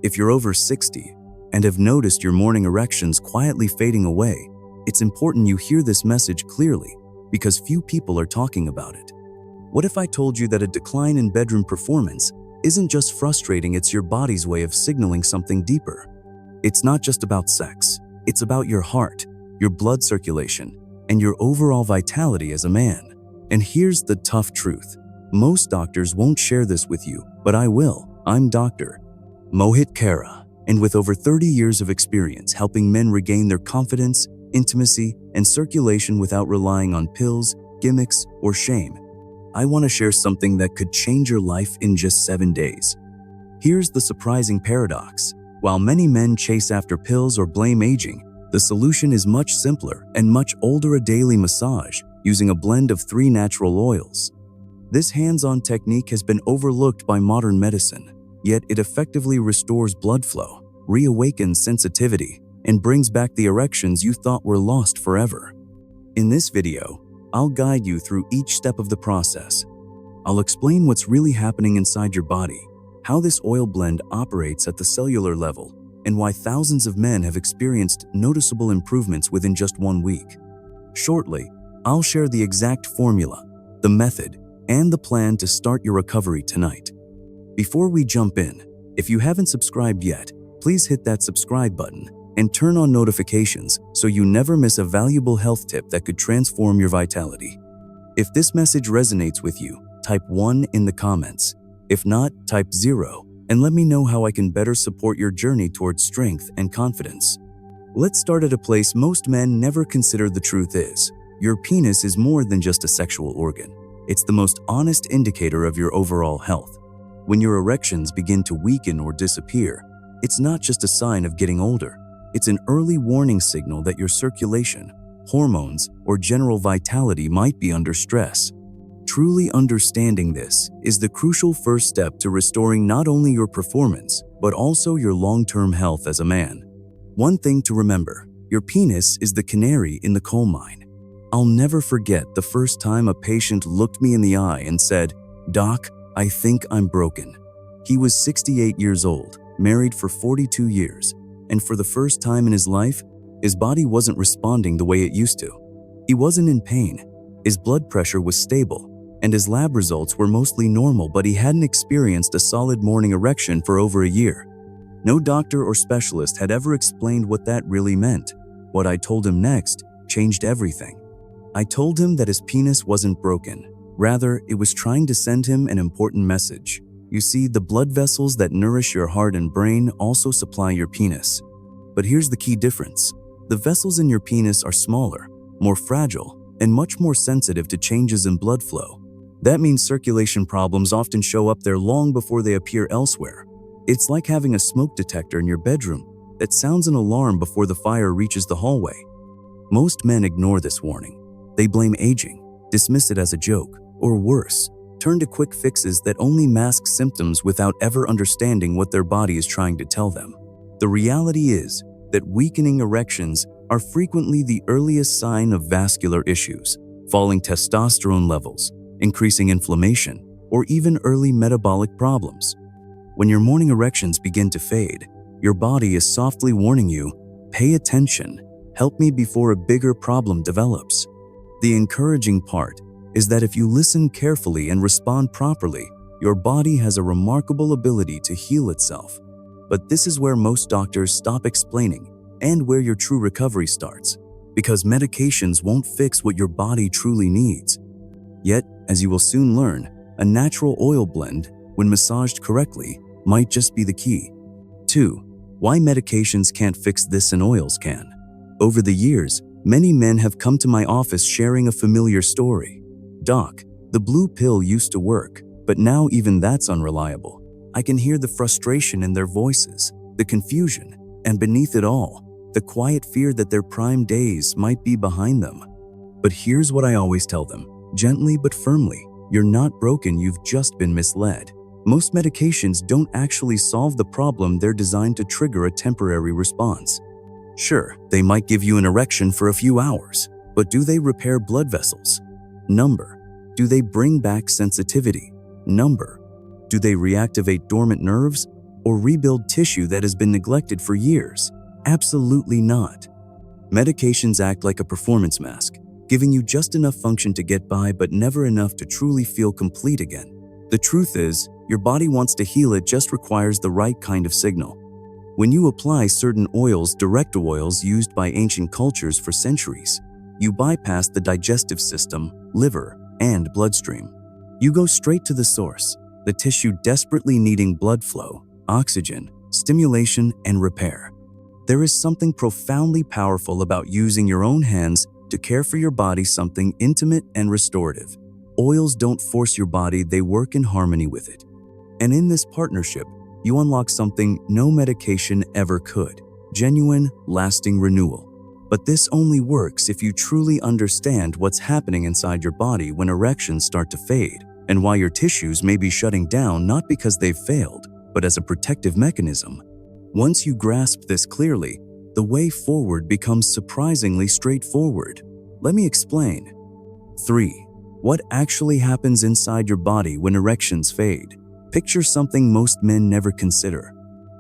If you're over 60 and have noticed your morning erections quietly fading away, it's important you hear this message clearly because few people are talking about it. What if I told you that a decline in bedroom performance isn't just frustrating, it's your body's way of signaling something deeper? It's not just about sex, it's about your heart, your blood circulation, and your overall vitality as a man. And here's the tough truth. Most doctors won't share this with you, but I will. I'm Dr. Mohit Kara, and with over 30 years of experience helping men regain their confidence, intimacy, and circulation without relying on pills, gimmicks, or shame, I want to share something that could change your life in just 7 days. Here's the surprising paradox. While many men chase after pills or blame aging, the solution is much simpler and much older: a daily massage using a blend of 3 natural oils. This hands-on technique has been overlooked by modern medicine, yet it effectively restores blood flow, reawakens sensitivity, and brings back the erections you thought were lost forever. In this video, I'll guide you through each step of the process. I'll explain what's really happening inside your body, how this oil blend operates at the cellular level, and why thousands of men have experienced noticeable improvements within just 1 week. Shortly, I'll share the exact formula, the method, and the plan to start your recovery tonight. Before we jump in, if you haven't subscribed yet, please hit that subscribe button and turn on notifications so you never miss a valuable health tip that could transform your vitality. If this message resonates with you, type 1 in the comments. If not, type 0 and let me know how I can better support your journey towards strength and confidence. Let's start at a place most men never consider. The truth is, your penis is more than just a sexual organ. It's the most honest indicator of your overall health. When your erections begin to weaken or disappear, it's not just a sign of getting older. It's an early warning signal that your circulation, hormones, or general vitality might be under stress. Truly understanding this is the crucial first step to restoring not only your performance, but also your long-term health as a man. One thing to remember, your penis is the canary in the coal mine. I'll never forget the first time a patient looked me in the eye and said, "Doc, I think I'm broken." He was 68 years old, married for 42 years, and for the first time in his life, his body wasn't responding the way it used to. He wasn't in pain, his blood pressure was stable, and his lab results were mostly normal, but he hadn't experienced a solid morning erection for over a year. No doctor or specialist had ever explained what that really meant. What I told him next changed everything. I told him that his penis wasn't broken. Rather, it was trying to send him an important message. You see, the blood vessels that nourish your heart and brain also supply your penis. But here's the key difference. The vessels in your penis are smaller, more fragile, and much more sensitive to changes in blood flow. That means circulation problems often show up there long before they appear elsewhere. It's like having a smoke detector in your bedroom that sounds an alarm before the fire reaches the hallway. Most men ignore this warning. They blame aging, dismiss it as a joke, or worse, turn to quick fixes that only mask symptoms without ever understanding what their body is trying to tell them. The reality is that weakening erections are frequently the earliest sign of vascular issues, falling testosterone levels, increasing inflammation, or even early metabolic problems. When your morning erections begin to fade, your body is softly warning you, "Pay attention, help me before a bigger problem develops." The encouraging part is that if you listen carefully and respond properly, your body has a remarkable ability to heal itself. But this is where most doctors stop explaining and where your true recovery starts, because medications won't fix what your body truly needs. Yet, as you will soon learn, a natural oil blend, when massaged correctly, might just be the key. 2. Why medications can't fix this and oils can. Over the years, many men have come to my office sharing a familiar story. "Doc, the blue pill used to work, but now even that's unreliable." I can hear the frustration in their voices, the confusion, and beneath it all, the quiet fear that their prime days might be behind them. But here's what I always tell them, gently but firmly: you're not broken, you've just been misled. Most medications don't actually solve the problem, they're designed to trigger a temporary response. Sure, they might give you an erection for a few hours, but do they repair blood vessels? Number. Do they bring back sensitivity? Number. Do they reactivate dormant nerves? or rebuild tissue that has been neglected for years. Absolutely not. Medications act like a performance mask, giving you just enough function to get by but never enough to truly feel complete again. The truth is, your body wants to heal, it just requires the right kind of signal. When you apply certain oils, direct oils used by ancient cultures for centuries, you bypass the digestive system, liver, and bloodstream. You go straight to the source, the tissue desperately needing blood flow, oxygen, stimulation, and repair. There is something profoundly powerful about using your own hands to care for your body, something intimate and restorative. Oils don't force your body, they work in harmony with it. And in this partnership, you unlock something no medication ever could: genuine, lasting renewal. But this only works if you truly understand what's happening inside your body when erections start to fade, and why your tissues may be shutting down not because they've failed, but as a protective mechanism. Once you grasp this clearly, the way forward becomes surprisingly straightforward. Let me explain. 3. What actually happens inside your body when erections fade? Picture something most men never consider.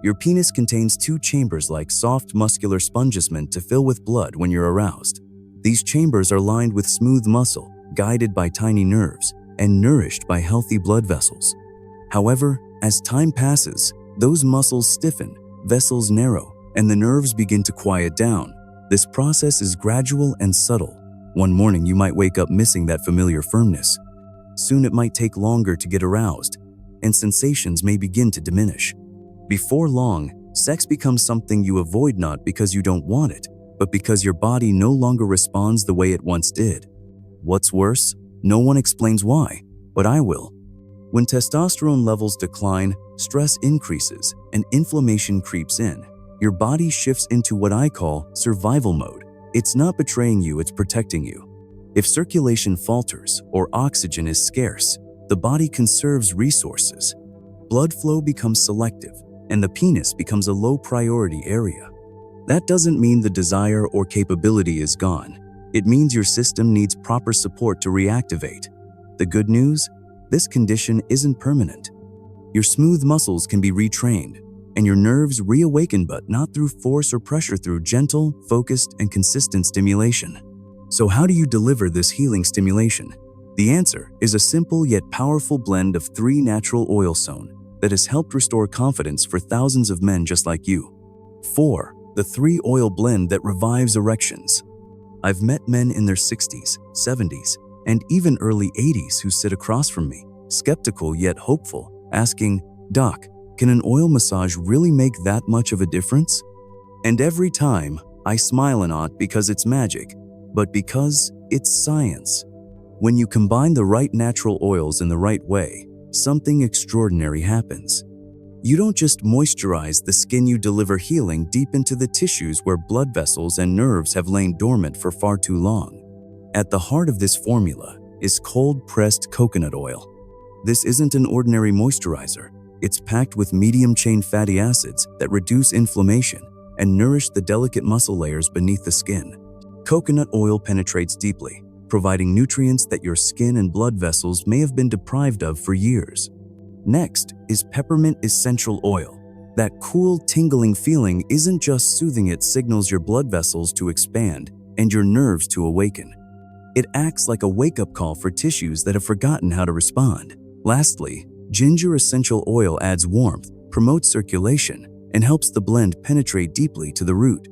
Your penis contains 2 chambers like soft muscular sponges meant to fill with blood when you're aroused. These chambers are lined with smooth muscle, guided by tiny nerves, and nourished by healthy blood vessels. However, as time passes, those muscles stiffen, vessels narrow, and the nerves begin to quiet down. This process is gradual and subtle. One morning you might wake up missing that familiar firmness. Soon it might take longer to get aroused, and sensations may begin to diminish. Before long, sex becomes something you avoid, not because you don't want it, but because your body no longer responds the way it once did. What's worse, no one explains why, but I will. When testosterone levels decline, stress increases, and inflammation creeps in, your body shifts into what I call survival mode. It's not betraying you, it's protecting you. If circulation falters or oxygen is scarce, the body conserves resources. Blood flow becomes selective, and the penis becomes a low-priority area. That doesn't mean the desire or capability is gone. It means your system needs proper support to reactivate. The good news? This condition isn't permanent. Your smooth muscles can be retrained, and your nerves reawakened, but not through force or pressure, through gentle, focused, and consistent stimulation. So how do you deliver this healing stimulation? The answer is a simple yet powerful blend of 3 natural oils that has helped restore confidence for thousands of men just like you. 4. The 3 oil blend that revives erections. I've met men in their 60s, 70s, and even early 80s who sit across from me, skeptical yet hopeful, asking, "Doc, can an oil massage really make that much of a difference?" And every time, I smile, and not because it's magic, but because it's science. When you combine the right natural oils in the right way, something extraordinary happens. You don't just moisturize the skin, you deliver healing deep into the tissues where blood vessels and nerves have lain dormant for far too long. At the heart of this formula is cold-pressed coconut oil. This isn't an ordinary moisturizer. It's packed with medium-chain fatty acids that reduce inflammation and nourish the delicate muscle layers beneath the skin. Coconut oil penetrates deeply, providing nutrients that your skin and blood vessels may have been deprived of for years. Next is peppermint essential oil. That cool, tingling feeling isn't just soothing, it signals your blood vessels to expand and your nerves to awaken. It acts like a wake-up call for tissues that have forgotten how to respond. Lastly, ginger essential oil adds warmth, promotes circulation, and helps the blend penetrate deeply to the root.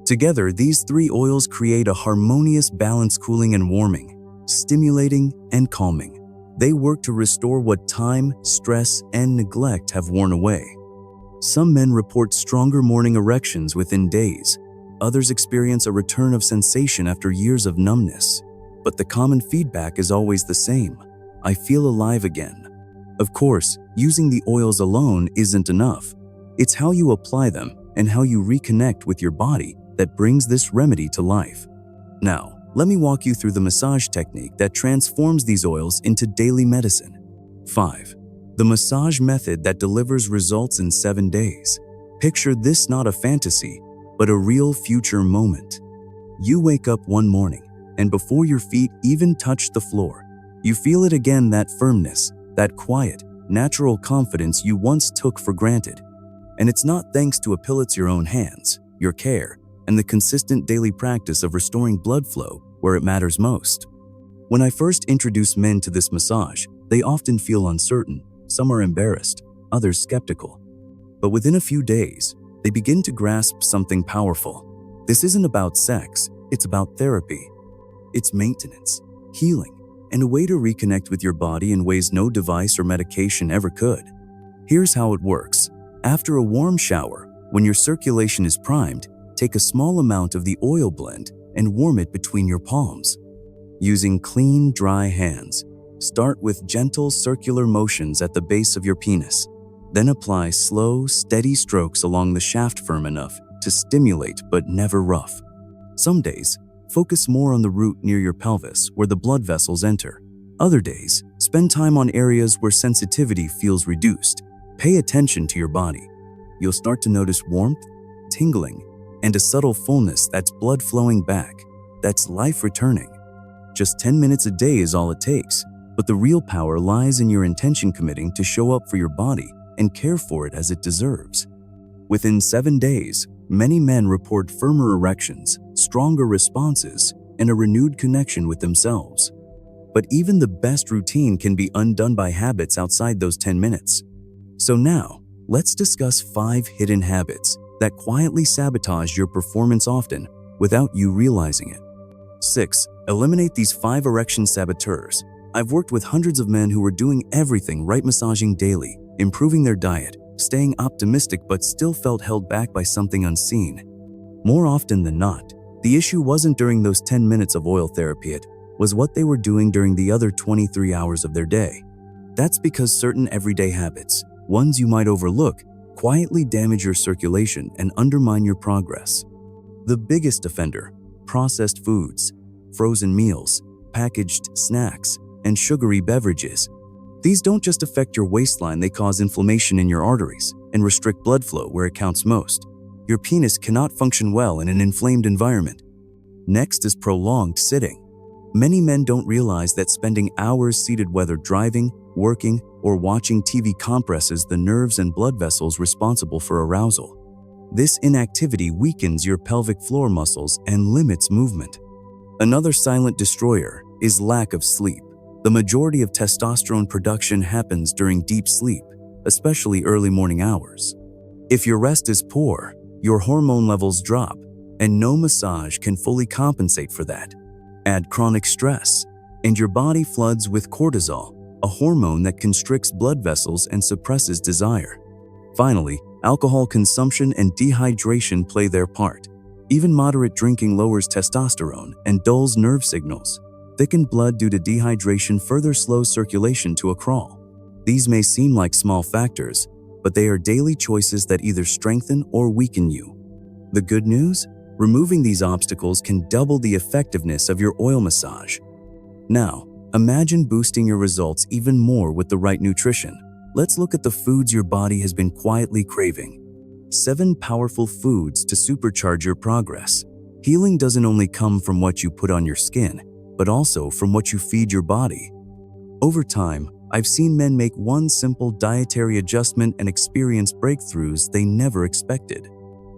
Together, these 3 oils create a harmonious balance, cooling and warming, stimulating and calming. They work to restore what time, stress, and neglect have worn away. Some men report stronger morning erections within days. Others experience a return of sensation after years of numbness. But the common feedback is always the same: I feel alive again. Of course, using the oils alone isn't enough. It's how you apply them and how you reconnect with your body that brings this remedy to life. Now, let me walk you through the massage technique that transforms these oils into daily medicine. 5. The massage method that delivers results in 7 days. Picture this, not a fantasy, but a real future moment. You wake up one morning, and before your feet even touch the floor, you feel it again, that firmness, that quiet, natural confidence you once took for granted. And it's not thanks to a pill, it's your own hands, your care, and the consistent daily practice of restoring blood flow where it matters most. When I first introduce men to this massage, they often feel uncertain, some are embarrassed, others skeptical. But within a few days, they begin to grasp something powerful. This isn't about sex, it's about therapy. It's maintenance, healing, and a way to reconnect with your body in ways no device or medication ever could. Here's how it works. After a warm shower, when your circulation is primed, take a small amount of the oil blend and warm it between your palms. Using clean, dry hands, start with gentle circular motions at the base of your penis. Then apply slow, steady strokes along the shaft firm enough to stimulate but never rough. Some days, focus more on the root near your pelvis where the blood vessels enter. Other days, spend time on areas where sensitivity feels reduced. Pay attention to your body. You'll start to notice warmth, tingling, and a subtle fullness that's blood flowing back. That's life returning. Just 10 minutes a day is all it takes, but the real power lies in your intention committing to show up for your body and care for it as it deserves. Within 7 days, many men report firmer erections, stronger responses, and a renewed connection with themselves. But even the best routine can be undone by habits outside those 10 minutes. So now, let's discuss 5 hidden habits that quietly sabotage your performance often without you realizing it. 6. Eliminate these 5 erection saboteurs. I've worked with hundreds of men who were doing everything right, massaging daily, improving their diet, staying optimistic, but still felt held back by something unseen. More often than not, the issue wasn't during those 10 minutes of oil therapy, it was what they were doing during the other 23 hours of their day. That's because certain everyday habits, ones you might overlook, quietly damage your circulation and undermine your progress. The biggest offender: processed foods, frozen meals, packaged snacks, and sugary beverages. These don't just affect your waistline, they cause inflammation in your arteries and restrict blood flow where it counts most. Your penis cannot function well in an inflamed environment. Next is prolonged sitting. Many men don't realize that spending hours seated, whether driving, working, or watching TV, compresses the nerves and blood vessels responsible for arousal. This inactivity weakens your pelvic floor muscles and limits movement. Another silent destroyer is lack of sleep. The majority of testosterone production happens during deep sleep, especially early morning hours. If your rest is poor, your hormone levels drop, and no massage can fully compensate for that. Add chronic stress, and your body floods with cortisol, a hormone that constricts blood vessels and suppresses desire. Finally, alcohol consumption and dehydration play their part. Even moderate drinking lowers testosterone and dulls nerve signals. Thickened blood due to dehydration further slows circulation to a crawl. These may seem like small factors, but they are daily choices that either strengthen or weaken you. The good news? Removing these obstacles can double the effectiveness of your oil massage. Now, imagine boosting your results even more with the right nutrition. Let's look at the foods your body has been quietly craving. 7 powerful foods to supercharge your progress. Healing doesn't only come from what you put on your skin, but also from what you feed your body. Over time, I've seen men make one simple dietary adjustment and experience breakthroughs they never expected.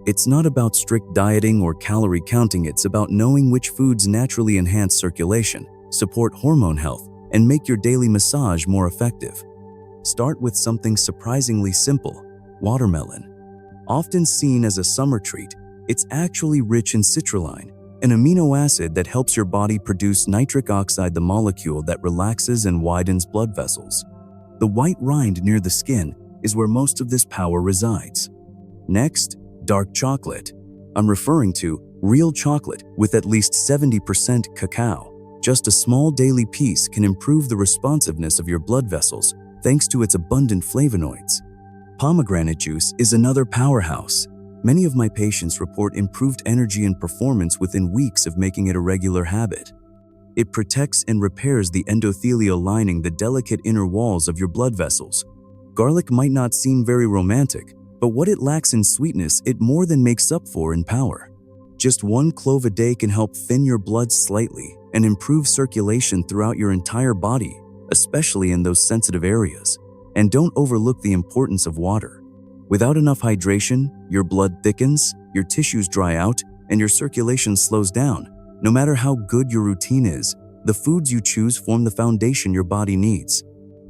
It's not about strict dieting or calorie counting, it's about knowing which foods naturally enhance circulation, support hormone health, and make your daily massage more effective. Start with something surprisingly simple: watermelon. Often seen as a summer treat, it's actually rich in citrulline, an amino acid that helps your body produce nitric oxide, the molecule that relaxes and widens blood vessels. The white rind near the skin is where most of this power resides. Next, dark chocolate. I'm referring to real chocolate with at least 70% cacao. Just a small daily piece can improve the responsiveness of your blood vessels thanks to its abundant flavonoids. Pomegranate juice is another powerhouse. Many of my patients report improved energy and performance within weeks of making it a regular habit. It protects and repairs the endothelial lining, the delicate inner walls of your blood vessels. Garlic might not seem very romantic, but what it lacks in sweetness, it more than makes up for in power. Just 1 clove a day can help thin your blood slightly and improve circulation throughout your entire body, especially in those sensitive areas. And don't overlook the importance of water. Without enough hydration, your blood thickens, your tissues dry out, and your circulation slows down. No matter how good your routine is, the foods you choose form the foundation your body needs.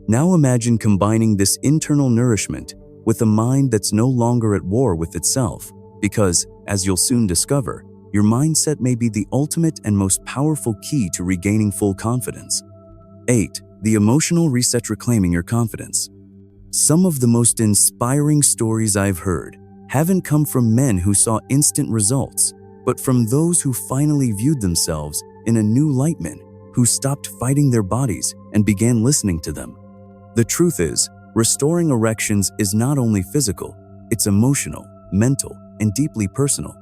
Now imagine combining this internal nourishment with a mind that's no longer at war with itself, because, as you'll soon discover, your mindset may be the ultimate and most powerful key to regaining full confidence. 8. The emotional reset. Reclaiming your confidence. Some of the most inspiring stories I've heard haven't come from men who saw instant results, but from those who finally viewed themselves in a new light, men who stopped fighting their bodies and began listening to them. The truth is, restoring erections is not only physical, it's emotional, mental, and deeply personal.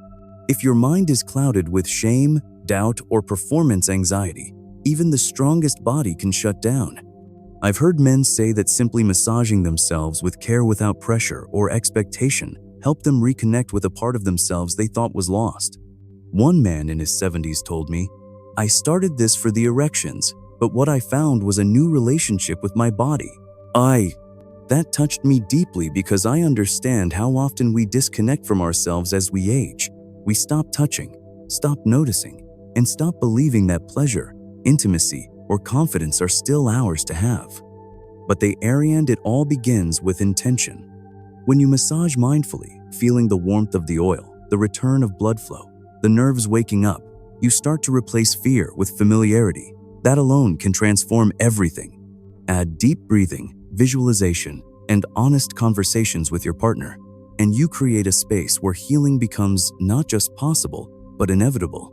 If your mind is clouded with shame, doubt, or performance anxiety, even the strongest body can shut down. I've heard men say that simply massaging themselves with care without pressure or expectation helped them reconnect with a part of themselves they thought was lost. One man in his 70s told me, "I started this for the erections, but what I found was a new relationship with my body." That touched me deeply because I understand how often we disconnect from ourselves as we age. We stop touching, stop noticing, and stop believing that pleasure, intimacy, or confidence are still ours to have. But it all begins with intention. When you massage mindfully, feeling the warmth of the oil, the return of blood flow, the nerves waking up, you start to replace fear with familiarity. That alone can transform everything. Add deep breathing, visualization, and honest conversations with your partner, and you create a space where healing becomes not just possible, but inevitable.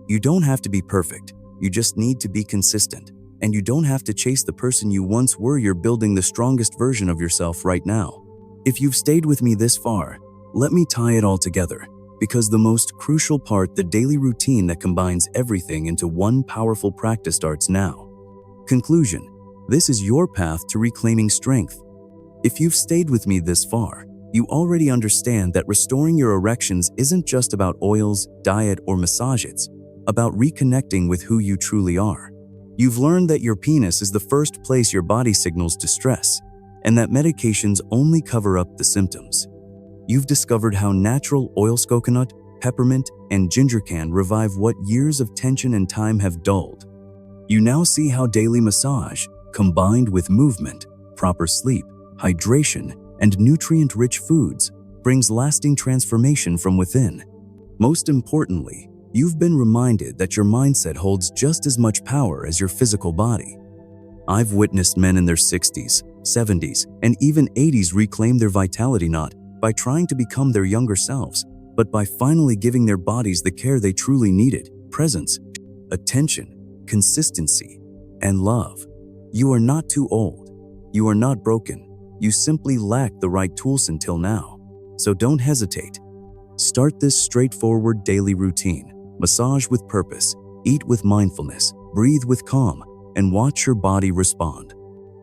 You don't have to be perfect. You just need to be consistent. And you don't have to chase the person you once were. You're building the strongest version of yourself right now. If you've stayed with me this far, let me tie it all together. Because the most crucial part, the daily routine that combines everything into one powerful practice, starts now. Conclusion: this is your path to reclaiming strength. If you've stayed with me this far, you already understand that restoring your erections isn't just about oils, diet, or massage. It's about reconnecting with who you truly are. You've learned that your penis is the first place your body signals distress, and that medications only cover up the symptoms. You've discovered how natural oils, coconut, peppermint, and ginger can revive what years of tension and time have dulled. You now see how daily massage, combined with movement, proper sleep, hydration, and nutrient-rich foods, brings lasting transformation from within. Most importantly, you've been reminded that your mindset holds just as much power as your physical body. I've witnessed men in their 60s, 70s, and even 80s reclaim their vitality, not by trying to become their younger selves, but by finally giving their bodies the care they truly needed: presence, attention, consistency, and love. You are not too old. You are not broken. You simply lack the right tools until now. So don't hesitate. Start this straightforward daily routine. Massage with purpose, eat with mindfulness, breathe with calm, and watch your body respond.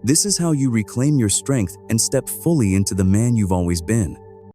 This is how you reclaim your strength and step fully into the man you've always been.